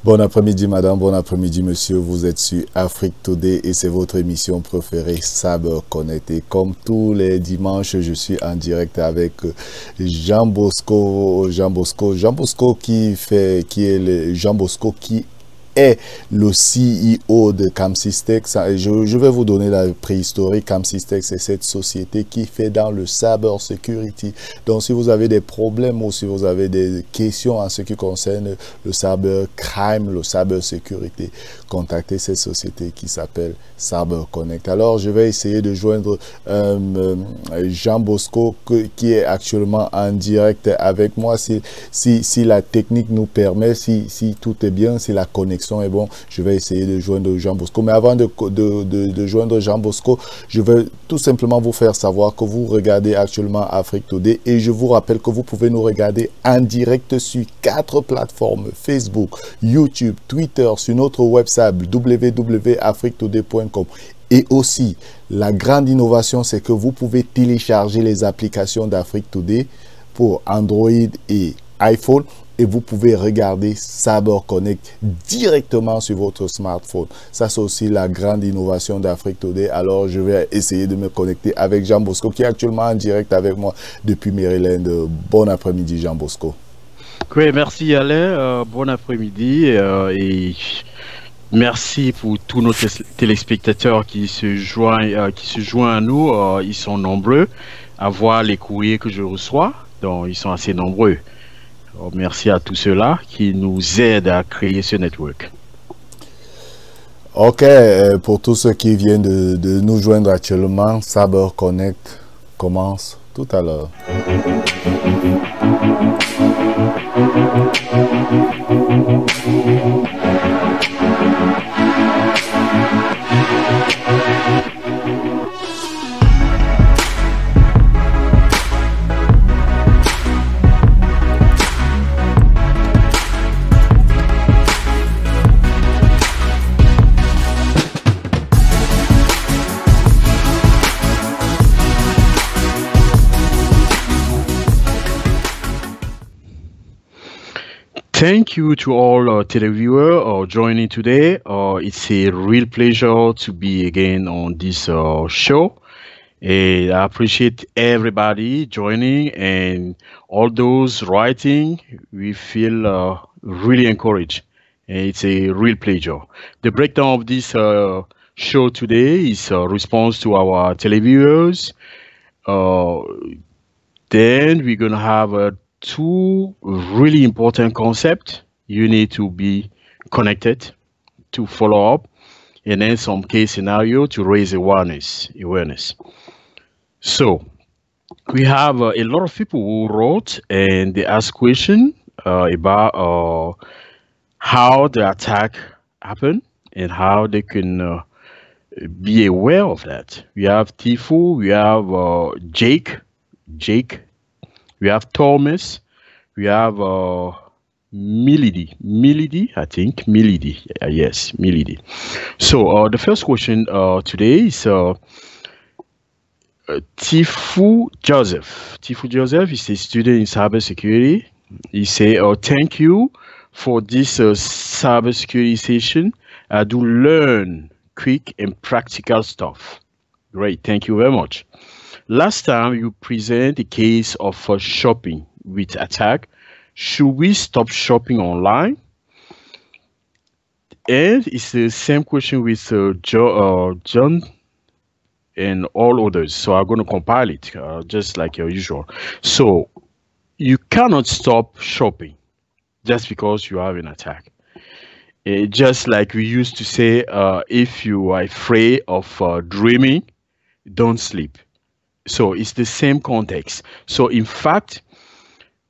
Bon après-midi madame, bon après-midi monsieur, vous êtes sur Afrique Today et c'est votre émission préférée Saber Connect. Et comme tous les dimanches, je suis en direct avec Jean Bosco qui est le CEO de Camsystex. Je vais vous donner la préhistorique. Camsystex, c'est cette société qui fait dans le cyber security. Donc, si vous avez des problèmes ou si vous avez des questions en ce qui concerne le cyber crime, le cyber security, contactez cette société qui s'appelle Saber Connect. Alors, je vais essayer de joindre Jean Bosco qui est actuellement en direct avec moi. Si la technique nous permet, si tout est bien, si la connexion est bon, je vais essayer de joindre Jean Bosco. Mais avant de joindre Jean Bosco, je vais tout simplement vous faire savoir que vous regardez actuellement Afrique Today et je vous rappelle que vous pouvez nous regarder en direct sur 4 plateformes: Facebook, YouTube, Twitter, sur notre website www.afriquetoday.com. Et aussi, la grande innovation, c'est que vous pouvez télécharger les applications d'Afrique Today pour Android et iPhone et vous pouvez regarder Saber Connect directement sur votre smartphone. Ça, c'est aussi la grande innovation d'Afrique Today. Alors, je vais essayer de me connecter avec Jean Bosco qui est actuellement en direct avec moi depuis Maryland. Bon après-midi, Jean Bosco. Oui, merci Alain. Bon après-midi et merci pour tous nos téléspectateurs qui se joignent à nous. Ils sont nombreux à voir les courriers que je reçois. Donc, ils sont assez nombreux. Merci à tous ceux-là qui nous aident à créer ce network. Ok, pour tous ceux qui viennent de nous joindre actuellement, Saber Connect commence tout à l'heure. Thank you to all televiewers joining today. It's a real pleasure to be again on this show. And I appreciate everybody joining and all those writing. We feel really encouraged. And it's a real pleasure. The breakdown of this show today is a response to our televiewers. Then we're going to have two really important concepts. You need to be connected to follow up, and then some case scenario to raise awareness. So we have a lot of people who wrote and they asked questions about how the attack happened and how they can be aware of that. We have Tifu, we have Jake, we have Thomas, we have Milady, I think. Yes, Milady. So the first question today is Tifu Joseph. Tifu Joseph is a student in cybersecurity. He say, thank you for this cybersecurity session. I do learn quick and practical stuff. Great, thank you very much. Last time you present the case of shopping with attack. Should we stop shopping online? And it's the same question with John and all others. So I'm going to compile it just like usual. So you cannot stop shopping just because you have an attack. Just like we used to say, if you are afraid of dreaming, don't sleep. So it's the same context. So in fact,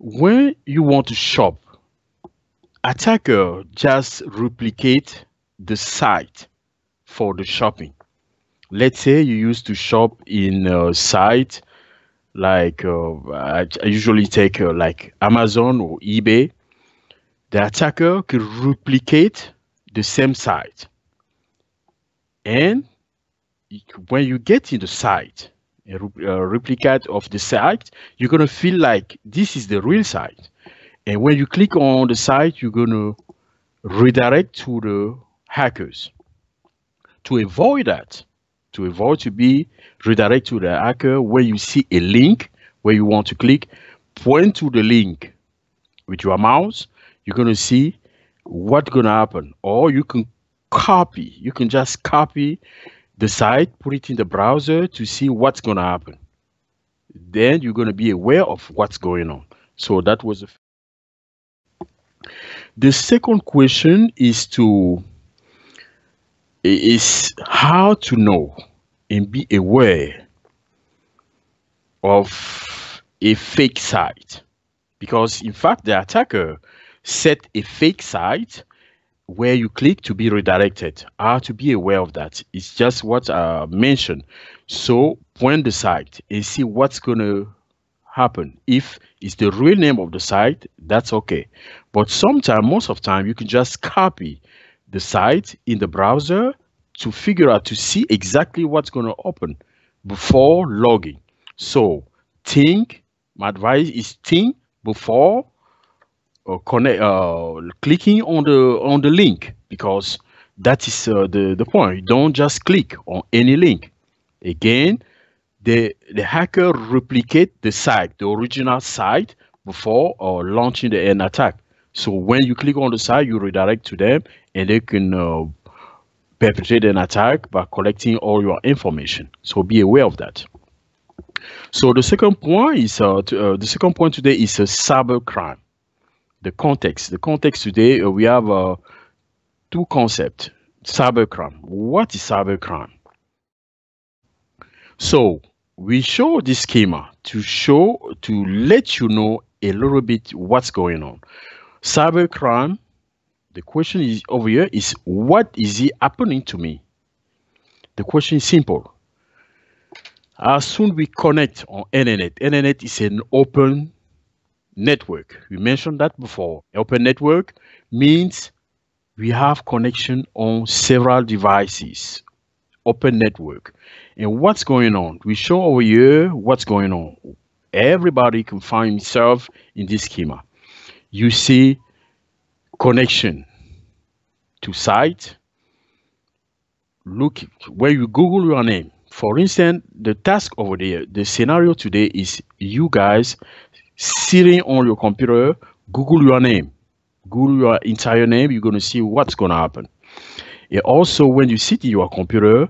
when you want to shop, attacker just replicate the site for the shopping. Let's say you used to shop in a site like I usually take like Amazon or eBay. The attacker could replicate the same site, and when you get in the site, a replicate of the site, you're gonna feel like this is the real site. And when you click on the site, you're gonna redirect to the hackers. To avoid that, to avoid to be redirected to the hacker, when you see a link where you want to click, point to the link with your mouse. You're gonna see what's gonna happen, or you can copy. You can just copy the site, put it in the browser to see what's gonna happen. Then you're gonna be aware of what's going on. So that was the second question is how to know and be aware of a fake site, because in fact the attacker set a fake site where you click to be redirected. How to be aware of that? It's just what I mentioned. So point the site and see what's going to happen. If it's the real name of the site, that's okay. But sometimes, most of the time, you can just copy the site in the browser to figure out, to see exactly what's going to open before logging. So my advice is think before clicking on the link, because that is the point. You don't just click on any link. Again, the hacker replicate the site, the original site, before launching an attack. So when you click on the site, you redirect to them, and they can perpetrate an attack by collecting all your information. So be aware of that. So the second point is today is cyber crime. The context today, we have two concepts. Cybercrime. What is cybercrime? So we show this schema to let you know a little bit what's going on. Cybercrime, the question is over here is, what is it happening to me? The question is simple. As soon we connect on internet is an open network. We mentioned that before. Open network means we have connection on several devices. Open network. And what's going on? We show over here what's going on. Everybody can find himself in this schema. You see connection to site. Look where you Google your name. For instance, the task over there, the scenario today is you guys sitting on your computer, Google your name, Google your entire name. You're going to see what's going to happen. And also, when you sit in your computer,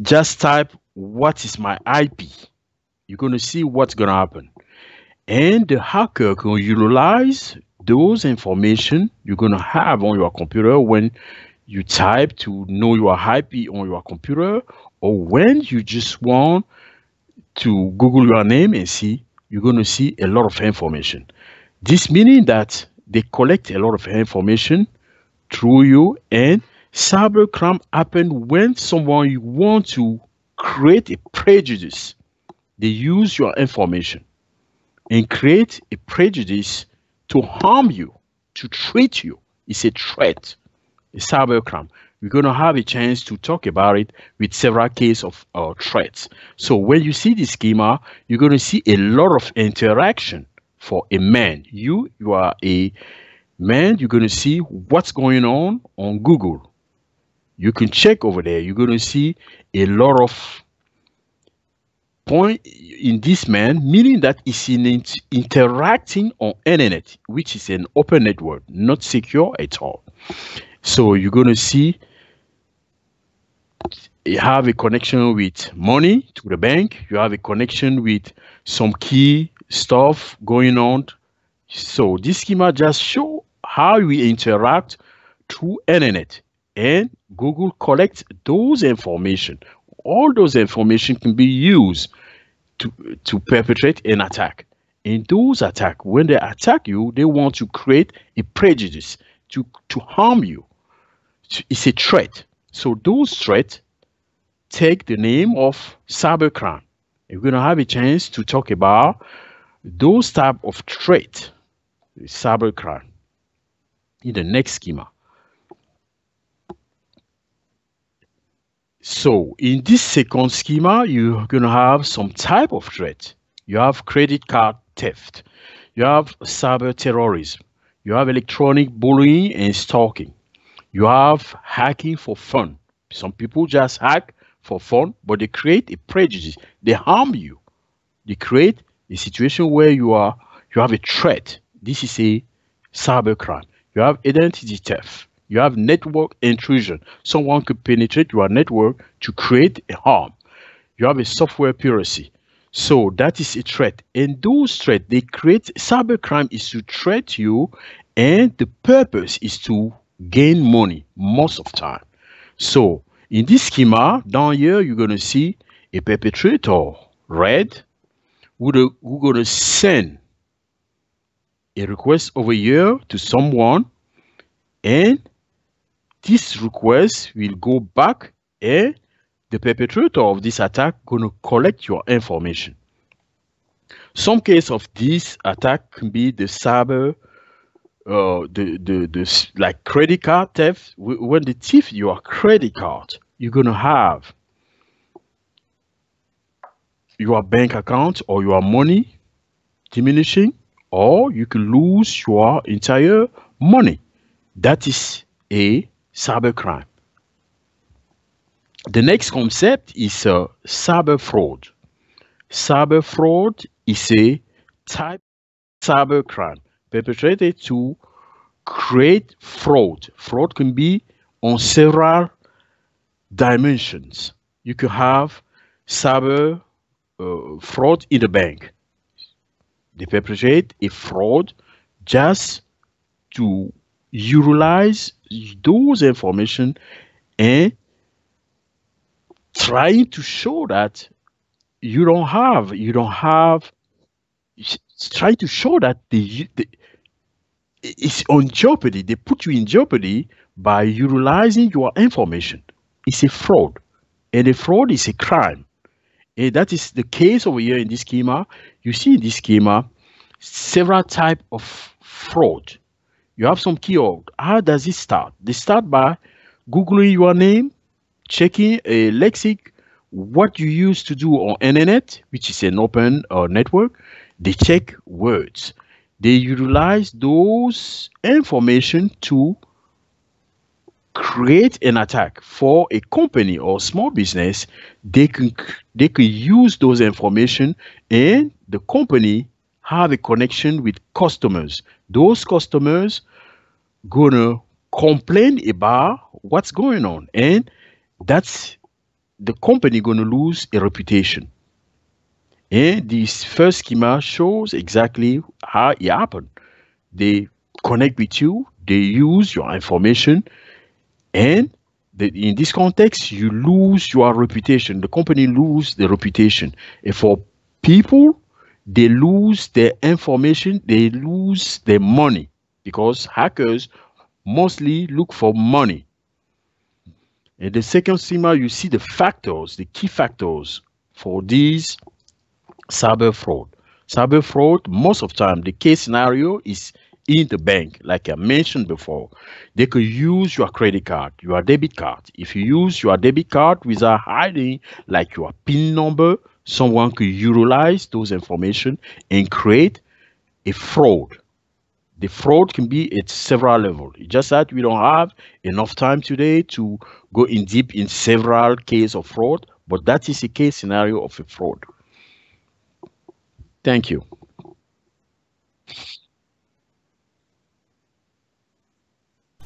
just type, what is my IP? You're going to see what's going to happen. And the hacker can utilize those information you're going to have on your computer when you type to know your IP on your computer, or when you just want to Google your name and see, you're going to see a lot of information. This meaning that they collect a lot of information through you, and cybercrime happen when someone want to create a prejudice. They use your information and create a prejudice to harm you, to treat you. It's a threat, a cybercrime. We're going to have a chance to talk about it with several cases of threats. So when you see the schema, you're going to see a lot of interaction for a man. You are a man, you're going to see what's going on Google. You can check over there. You're going to see a lot of point in this man, meaning that it's interacting on internet, which is an open network, not secure at all. So you're going to see you have a connection with money to the bank. You have a connection with some key stuff going on. So this schema just show how we interact through internet, and Google collects those information. All those information can be used to perpetrate an attack. In those attacks, when they attack you, they want to create a prejudice to harm you. It's a threat. So those threats take the name of cybercrime. We're going to have a chance to talk about those type of threat, cybercrime, in the next schema. So in this second schema, you're going to have some type of threat. You have credit card theft. You have cyber terrorism. You have electronic bullying and stalking. You have hacking for fun. Some people just hack for fun, but they create a prejudice. They harm you. They create a situation where you have a threat. This is a cybercrime. You have identity theft. You have network intrusion. Someone could penetrate your network to create a harm. You have a software piracy. So that is a threat. And those threats, they create, cybercrime is to threat you, and the purpose is to gain money most of the time. So in this schema, down here, you're going to see a perpetrator, red, who's going to send a request over here to someone, and this request will go back, and the perpetrator of this attack going to collect your information. Some case of this attack can be the cyber, like credit card theft. When they thief your credit card, you're going to have your bank account or your money diminishing, or you can lose your entire money. That is a cybercrime. The next concept is cyber fraud. Cyber fraud is a type of cybercrime perpetrated to create fraud. Fraud can be on several dimensions. You can have cyber fraud in the bank. They perpetrate a fraud just to utilize those information and trying to show that you don't have, try to show that it's on jeopardy. They put you in jeopardy by utilizing your information. It's a fraud, and a fraud is a crime. And that is the case over here in this schema. You see in this schema several types of fraud. You have some keyword. How does it start? They start by Googling your name, checking a lexic, what you used to do on internet, which is an open network. They check words. They utilize those information to create an attack for a company or small business. They can use those information, and the company have a connection with customers. Those customers gonna complain about what's going on, and that's the company gonna lose a reputation. And this first schema shows exactly how it happened. They connect with you, they use your information, and in this context, you lose your reputation. The company lose the reputation. And for people, they lose their information, they lose their money, because hackers mostly look for money. In the second schema, you see the factors, the key factors for these cyber fraud. Cyber fraud, most of the time, the case scenario is in the bank, like I mentioned before. They could use your credit card, your debit card. If you use your debit card without hiding, like your PIN number, someone could utilize those information and create a fraud. The fraud can be at several levels. It's just that we don't have enough time today to go in deep in several cases of fraud, but that is a case scenario of a fraud. Thank you.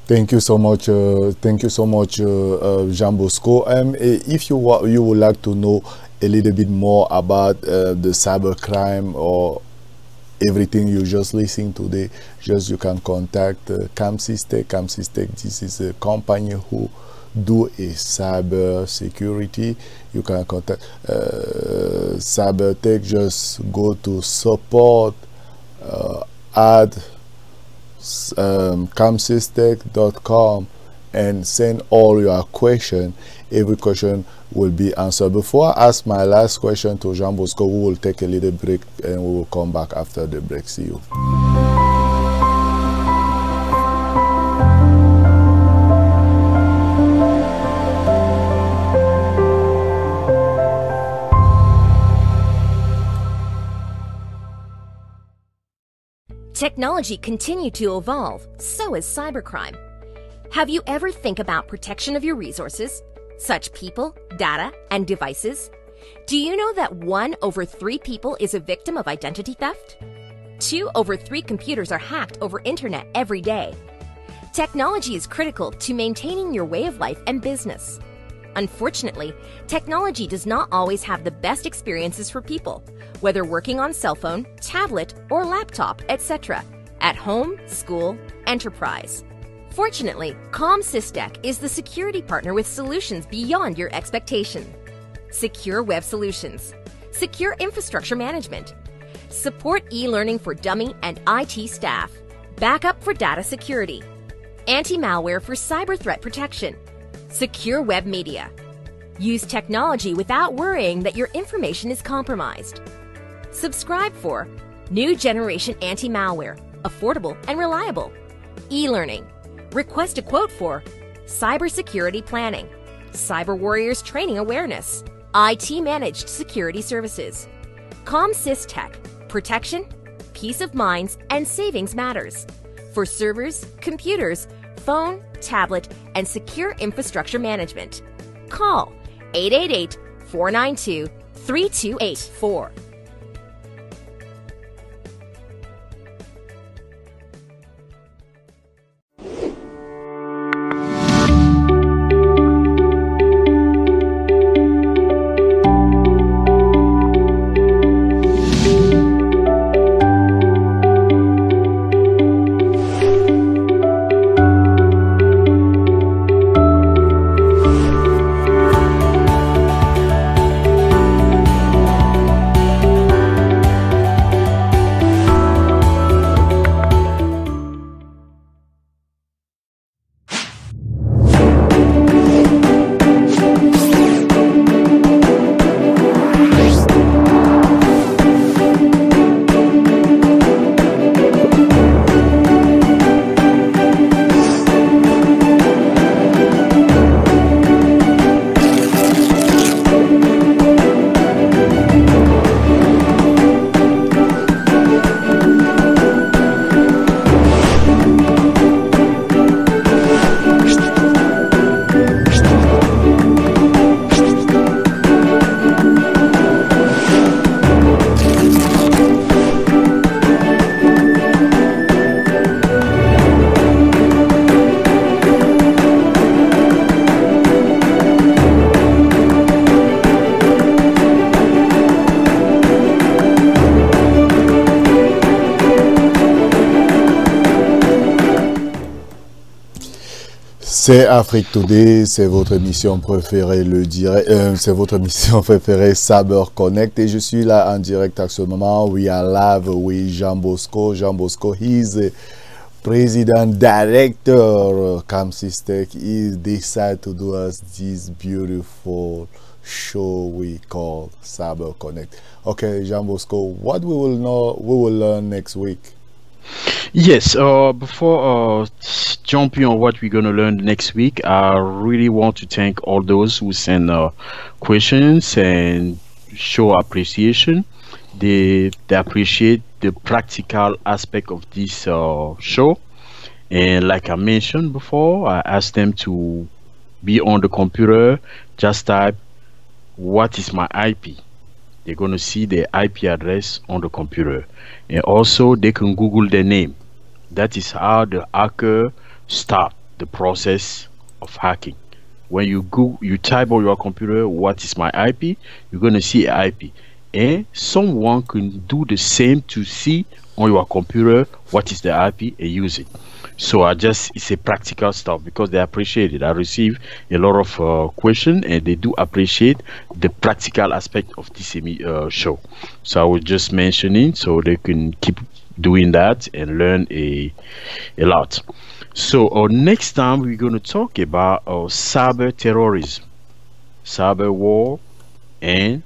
Thank you so much. Jean Bosco. If you would like to know a little bit more about the cybercrime or everything you just listening today, just you can contact CamSysTech. CamSysTech, this is a company who do a cyber security. You can contact CyberTech. Just go to support at camsystech.com and send all your questions. Every question will be answered. Before I ask my last question to Jean Bosco, we will take a little break and we will come back after the break. See you. Technology continues to evolve, so is cybercrime. Have you ever think about protection of your resources, such people, data, and devices? Do you know that 1 over 3 people is a victim of identity theft? 2 over 3 computers are hacked over internet every day. Technology is critical to maintaining your way of life and business. Unfortunately, technology does not always have the best experiences for people, whether working on cell phone, tablet, or laptop, etc., at home, school, enterprise. Fortunately, CamSysTech is the security partner with solutions beyond your expectation. Secure web solutions, secure infrastructure management, support e-learning for dummy and IT staff, backup for data security, anti-malware for cyber threat protection, secure web media. Use technology without worrying that your information is compromised. Subscribe for new generation anti-malware, affordable and reliable. E-learning. Request a quote for cybersecurity planning, cyber warriors training awareness, IT managed security services. CamSysTech. Protection, peace of minds, and savings matters. For servers, computers, phone, tablet, and secure infrastructure management. Call 888-492-3284. C'est Afrique Today, c'est votre émission préférée, le direct, c'est votre émission préférée, Cyber Connect, et je suis là en direct à ce moment. We are live with Jean Bosco. Jean Bosco, he's the president director CamSysTech. He decided to do us this beautiful show we call Cyber Connect. Okay, Jean Bosco, what we will learn next week. Yes, before jumping on what we're going to learn next week, I really want to thank all those who send questions and show appreciation. They appreciate the practical aspect of this show. And like I mentioned before, I asked them to be on the computer, just type, what is my IP? They're going to see the IP address on the computer. And also they can Google their name. That is how the hacker start the process of hacking. When you type on your computer, what is my IP? You're going to see IP. And someone can do the same to see on your computer what is the IP and use it. So it's a practical stuff because they appreciate it. I receive a lot of questions and they do appreciate the practical aspect of this show. So I was just mentioning so they can keep doing that and learn a lot. So next time we're going to talk about cyber terrorism, cyber war, and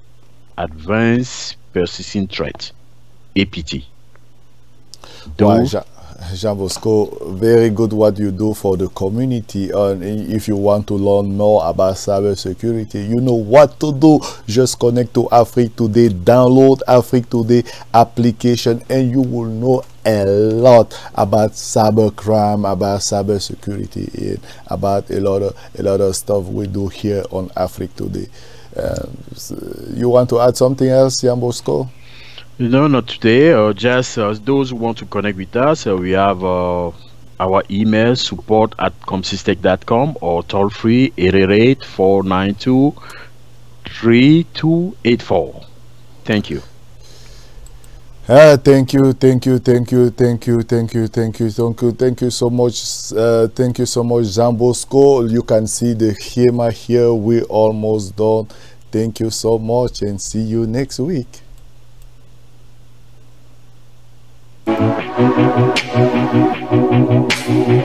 advanced persistent threat, APT. Jean Bosco, very good what you do for the community. And if you want to learn more about cybersecurity, you know what to do. Just connect to Afrique Today, download Afrique Today application, and you will know a lot about cybercrime, about cybersecurity, and about a lot of stuff we do here on Afrique Today. You want to add something else, Jean Bosco? No, not today. Just those who want to connect with us, we have our email support@comsystech.com or toll free 888-492-3284. Thank you. Thank you so much. Thank you so much, Jean Bosco. You can see the schema here. We're almost done. Thank you so much and see you next week. Thank you.